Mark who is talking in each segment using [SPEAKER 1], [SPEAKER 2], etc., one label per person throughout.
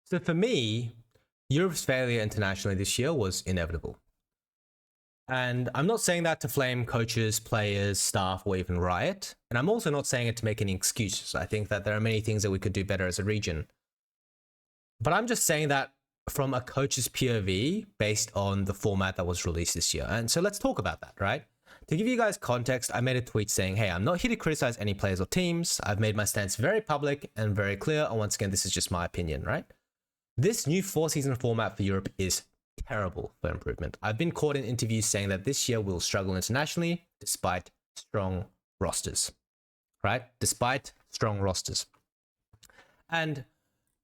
[SPEAKER 1] So for me, Europe's failure internationally this year was inevitable. And I'm not saying that to flame coaches, players, staff, or even Riot. And I'm also not saying it to make any excuses. I think that there are many things that we could do better as a region. But I'm just saying that from a coach's POV based on the format that was released this year. And so let's talk about that, right? To give you guys context, I made a tweet saying, hey, I'm not here to criticize any players or teams. I've made my stance very public and very clear. And once again, this is just my opinion, right? This new 4-season format for Europe is terrible for improvement. I've been caught in interviews saying that this year we'll struggle internationally despite strong rosters, right? Despite strong rosters. And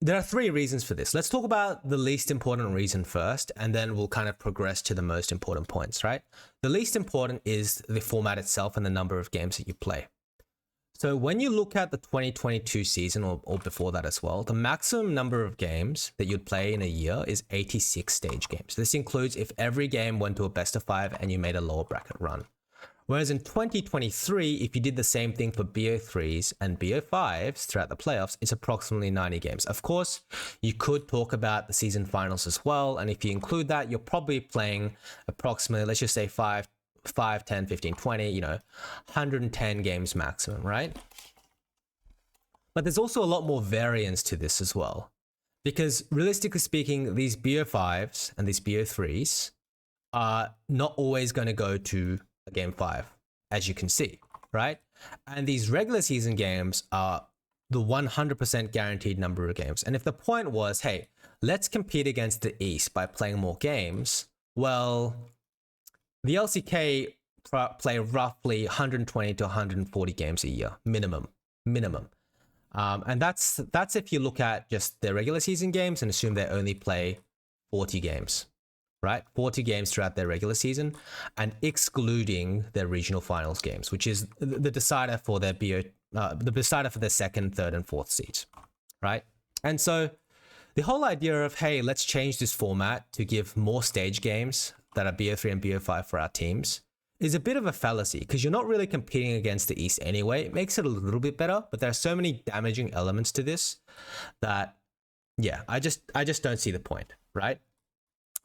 [SPEAKER 1] there are 3 reasons for this. Let's talk about the least important reason first, and then we'll kind of progress to the most important points, right? The least important is the format itself and the number of games that you play. So when you look at the 2022 season or before that as well, the maximum number of games that you'd play in a year is 86 stage games. This includes if every game went to a best of 5 and you made a lower bracket run. Whereas in 2023, if you did the same thing for BO3s and BO5s throughout the playoffs, it's approximately 90 games. Of course, you could talk about the season finals as well. And if you include that, you're probably playing approximately, let's just say 5, 10, 15, 20, 110 games maximum, right? But there's also a lot more variance to this as well. Because realistically speaking, these BO5s and these BO3s are not always going to go to a game 5, as you can see, right? And these regular season games are the 100% guaranteed number of games. And if the point was, hey, let's compete against the East by playing more games, well, the LCK play roughly 120 to 140 games a year, minimum. And that's if you look at just their regular season games and assume they only play 40 games, right? 40 games throughout their regular season and excluding their regional finals games, which is the decider for their the decider for their 2nd, 3rd, and 4th seeds, right? And so the whole idea of, hey, let's change this format to give more stage games that are BO3 and BO5 for our teams is a bit of a fallacy because you're not really competing against the East anyway. It makes it a little bit better, but there are so many damaging elements to this that, yeah, I just don't see the point, right?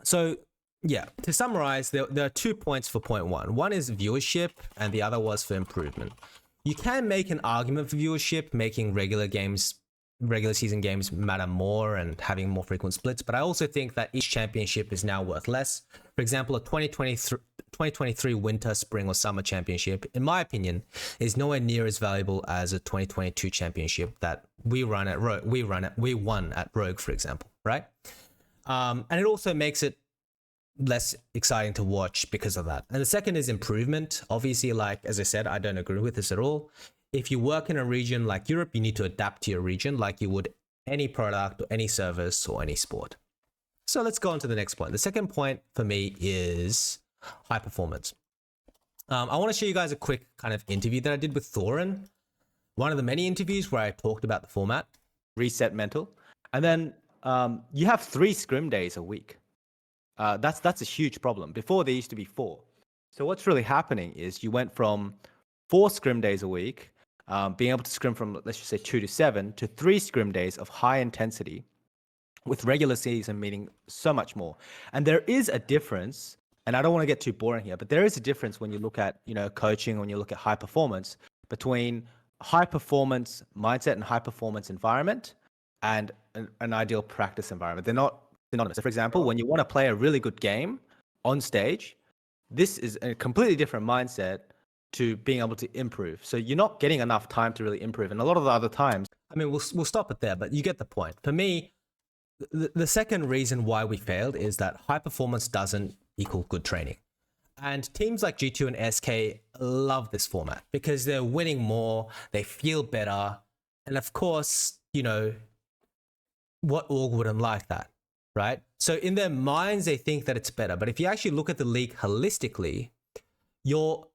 [SPEAKER 1] So yeah, to summarize, there are 2 points for point 1. One is viewership and the other was for improvement. You can make an argument for viewership, making regular season games matter more and having more frequent splits, but I also think that each championship is now worth less. For example, a 2023 winter, spring, or summer championship, in my opinion, is nowhere near as valuable as a 2022 championship that we won at Rogue, for example, right? And it also makes it less exciting to watch because of that. And the second is improvement. Obviously, like, as I said, I don't agree with this at all. If you work in a region like Europe, you need to adapt to your region like you would any product or any service or any sport. So let's go on to the next point. The second point for me is high performance. I want to show you guys a quick kind of interview that I did with Thorin. One of the many interviews where I talked about the format.
[SPEAKER 2] Reset mental. And then you have 3 scrim days a week. That's a huge problem. Before, there used to be 4. So what's really happening is you went from 4 scrim days a week, being able to scrim from, let's just say 2 to 7, to 3 scrim days of high intensity, with regular season meaning so much more. And there is a difference, and I don't want to get too boring here, but there is a difference when you look at, coaching, when you look at high performance, between high performance mindset and high performance environment and an ideal practice environment. They're not synonymous. So for example, when you want to play a really good game on stage, this is a completely different mindset to being able to improve. So you're not getting enough time to really improve. And a lot of the other times,
[SPEAKER 1] I mean, we'll stop it there, but you get the point. For me, the second reason why we failed is that high performance doesn't equal good training. And teams like G2 and SK love this format because they're winning more, they feel better. And of course, what org wouldn't like that, right? So in their minds, they think that it's better. But if you actually look at the league holistically, your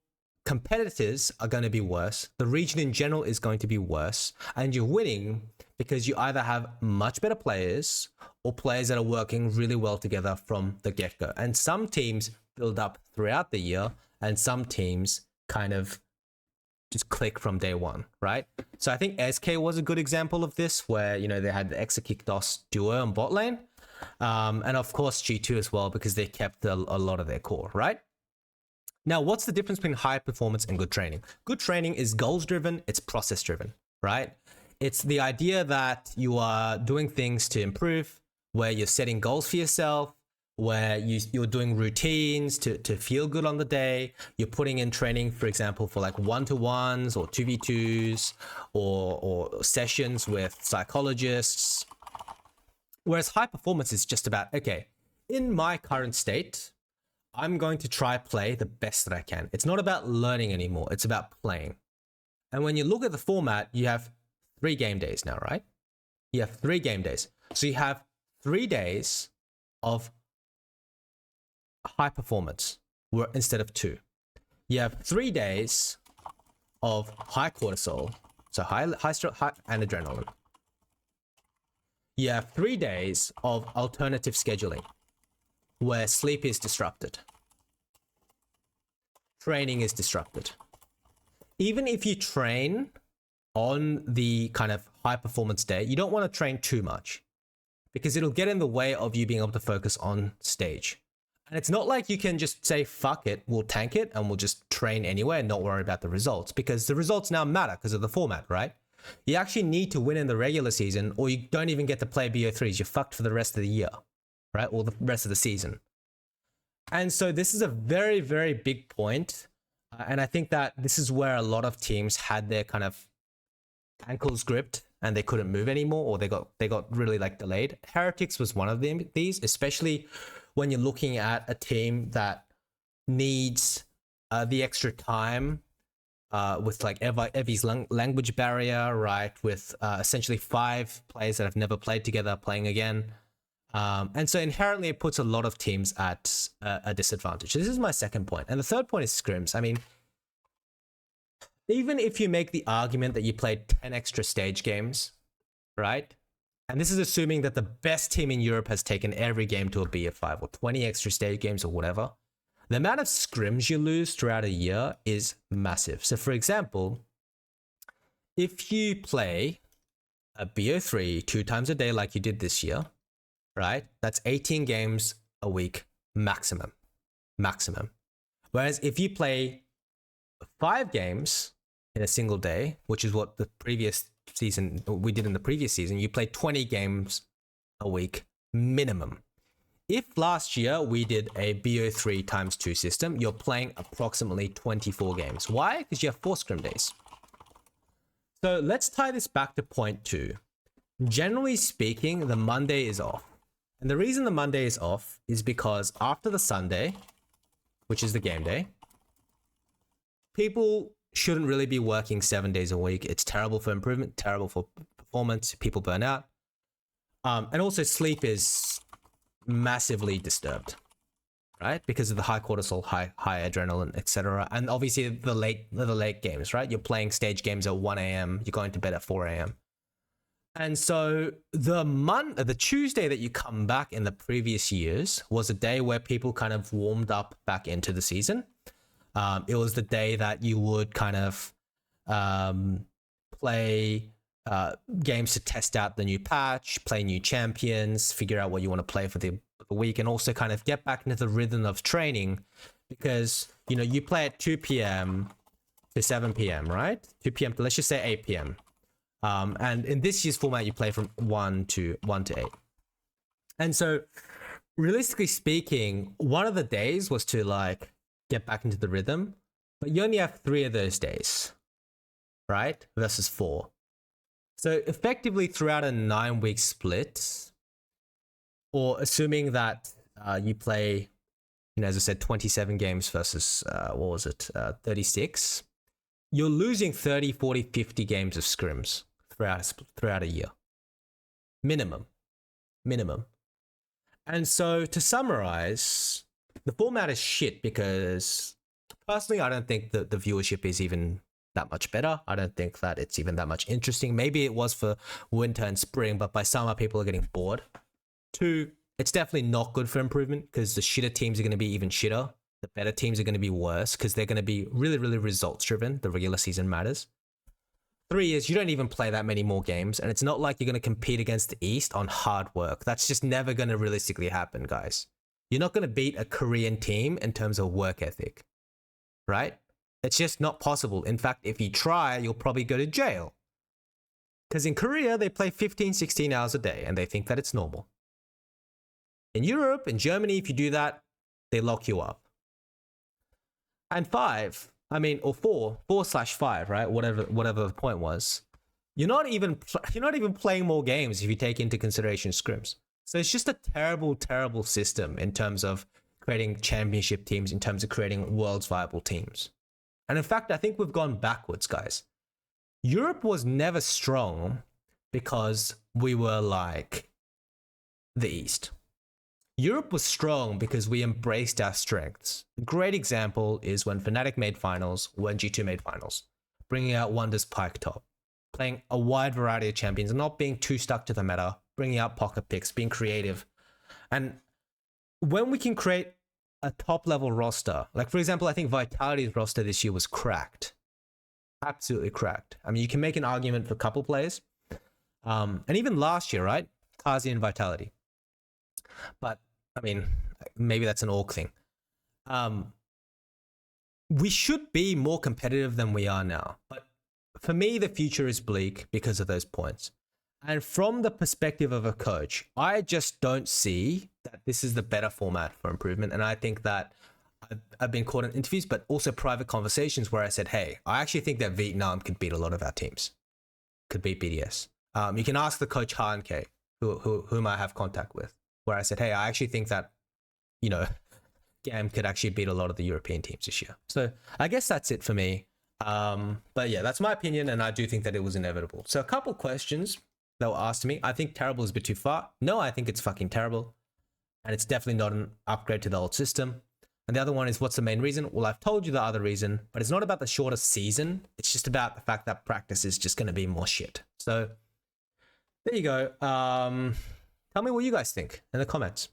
[SPEAKER 1] competitors are going to be worse. The region in general is going to be worse. And you're winning because you either have much better players or players that are working really well together from the get-go. And some teams build up throughout the year and some teams kind of just click from day one, right? So I think SK was a good example of this, where they had the Exakicdos duo on bot lane, and of course G2 as well, because they kept a lot of their core, right? Now, what's the difference between high performance and good training? Good training is goals driven, it's process driven, right? It's the idea that you are doing things to improve, where you're setting goals for yourself, where you're doing routines to feel good on the day. You're putting in training, for example, for like 1-to-1s or 2v2s or sessions with psychologists. Whereas high performance is just about, okay, in my current state, I'm going to try play the best that I can. It's not about learning anymore. It's about playing. And when you look at the format, you have 3 game days now, right? You have 3 game days. So you have 3 days of high performance instead of 2. You have 3 days of high cortisol, so high and adrenaline. You have 3 days of alternative scheduling, where sleep is disrupted, training is disrupted. Even if you train on the kind of high performance day, you don't want to train too much, because it'll get in the way of you being able to focus on stage. And it's not like you can just say, fuck it, we'll tank it and we'll just train anyway and not worry about the results, because the results now matter because of the format, right? You actually need to win in the regular season, or you don't even get to play BO3s. You're fucked for the rest of the year, right? Or the rest of the season. And so this is a very, very big point. And I think that this is where a lot of teams had their kind of ankles gripped and they couldn't move anymore, or they got really like delayed. Heretics was one of these, especially when you're looking at a team that needs the extra time with like Evie's language barrier, right? With essentially 5 players that have never played together playing again. And so inherently it puts a lot of teams at a disadvantage. This is my second point. And the third point is scrims. I mean, even if you make the argument that you played 10 extra stage games, right? And this is assuming that the best team in Europe has taken every game to a BO5 or 20 extra stage games or whatever. The amount of scrims you lose throughout a year is massive. So for example, if you play a BO3 2 times a day like you did this year, right? That's 18 games a week maximum. Whereas if you play 5 games in a single day, which is what the previous season we did in the previous season, you played 20 games a week minimum. If last year we did a BO3 times 2 system, you're playing approximately 24 games. Why? Because you have 4 scrim days. So let's tie this back to point 2. Generally speaking, the Monday is off. And the reason the Monday is off is because after the Sunday, which is the game day, people shouldn't really be working 7 days a week. It's terrible for improvement, terrible for performance. People burn out. And also sleep is massively disturbed, right? Because of the high cortisol, high adrenaline, etc. And obviously the late games, right? You're playing stage games at 1 a.m. You're going to bed at 4 a.m. And so the Tuesday that you come back in the previous years was a day where people kind of warmed up back into the season. It was the day that you would kind of play games to test out the new patch, play new champions, figure out what you want to play for the week, and also kind of get back into the rhythm of training, because you play at 2 p.m. to 7 p.m., right? 2 p.m. to, let's just say, 8 p.m. And in this year's format, you play from 1 to 8. And so realistically speaking, one of the days was to like get back into the rhythm, but you only have 3 of those days, right? Versus 4. So effectively throughout a 9-week split, or assuming that you play, as I said, 27 games versus, 36, you're losing 30, 40, 50 games of scrims throughout a year. Minimum. And so to summarize, the format is shit because personally, I don't think that the viewership is even that much better. I don't think that it's even that much interesting. Maybe it was for winter and spring, but by summer, people are getting bored. 2, it's definitely not good for improvement because the shitter teams are going to be even shitter. The better teams are going to be worse because they're going to be really, really results driven. The regular season matters. 3 is you don't even play that many more games, and it's not like you're going to compete against the East on hard work. That's just never going to realistically happen, guys. You're not going to beat a Korean team in terms of work ethic, right? It's just not possible. In fact, if you try, you'll probably go to jail. Because in Korea, they play 15, 16 hours a day, and they think that it's normal. In Europe, in Germany, if you do that, they lock you up. And 5, or 4/5, right? Whatever the point was. You're not even playing more games if you take into consideration scrims. So it's just a terrible, terrible system in terms of creating championship teams, in terms of creating world's viable teams. And in fact, I think we've gone backwards, guys. Europe was never strong because we were like the East. Europe was strong because we embraced our strengths. A great example is when Fnatic made finals, when G2 made finals, bringing out Wonder's Pike top, playing a wide variety of champions and not being too stuck to the meta, bringing out pocket picks, being creative. And when we can create a top level roster, like for example, I think Vitality's roster this year was cracked. Absolutely cracked. You can make an argument for a couple players. And even last year, right? Kazi and Vitality. But maybe that's an org thing. We should be more competitive than we are now. But for me, the future is bleak because of those points. And from the perspective of a coach, I just don't see that this is the better format for improvement. And I think that I've been caught in interviews, but also private conversations where I said, hey, I actually think that Vietnam could beat a lot of our teams. Could beat BDS. You can ask the coach Han K, whom I have contact with, where I said, hey, I actually think that, GAM could actually beat a lot of the European teams this year. So I guess that's it for me. But yeah, that's my opinion, and I do think that it was inevitable. So a couple questions that were asked to me. I think terrible is a bit too far. No, I think it's fucking terrible. And it's definitely not an upgrade to the old system. And the other one is, what's the main reason? Well, I've told you the other reason, but it's not about the shorter season. It's just about the fact that practice is just going to be more shit. So there you go. Tell me what you guys think in the comments.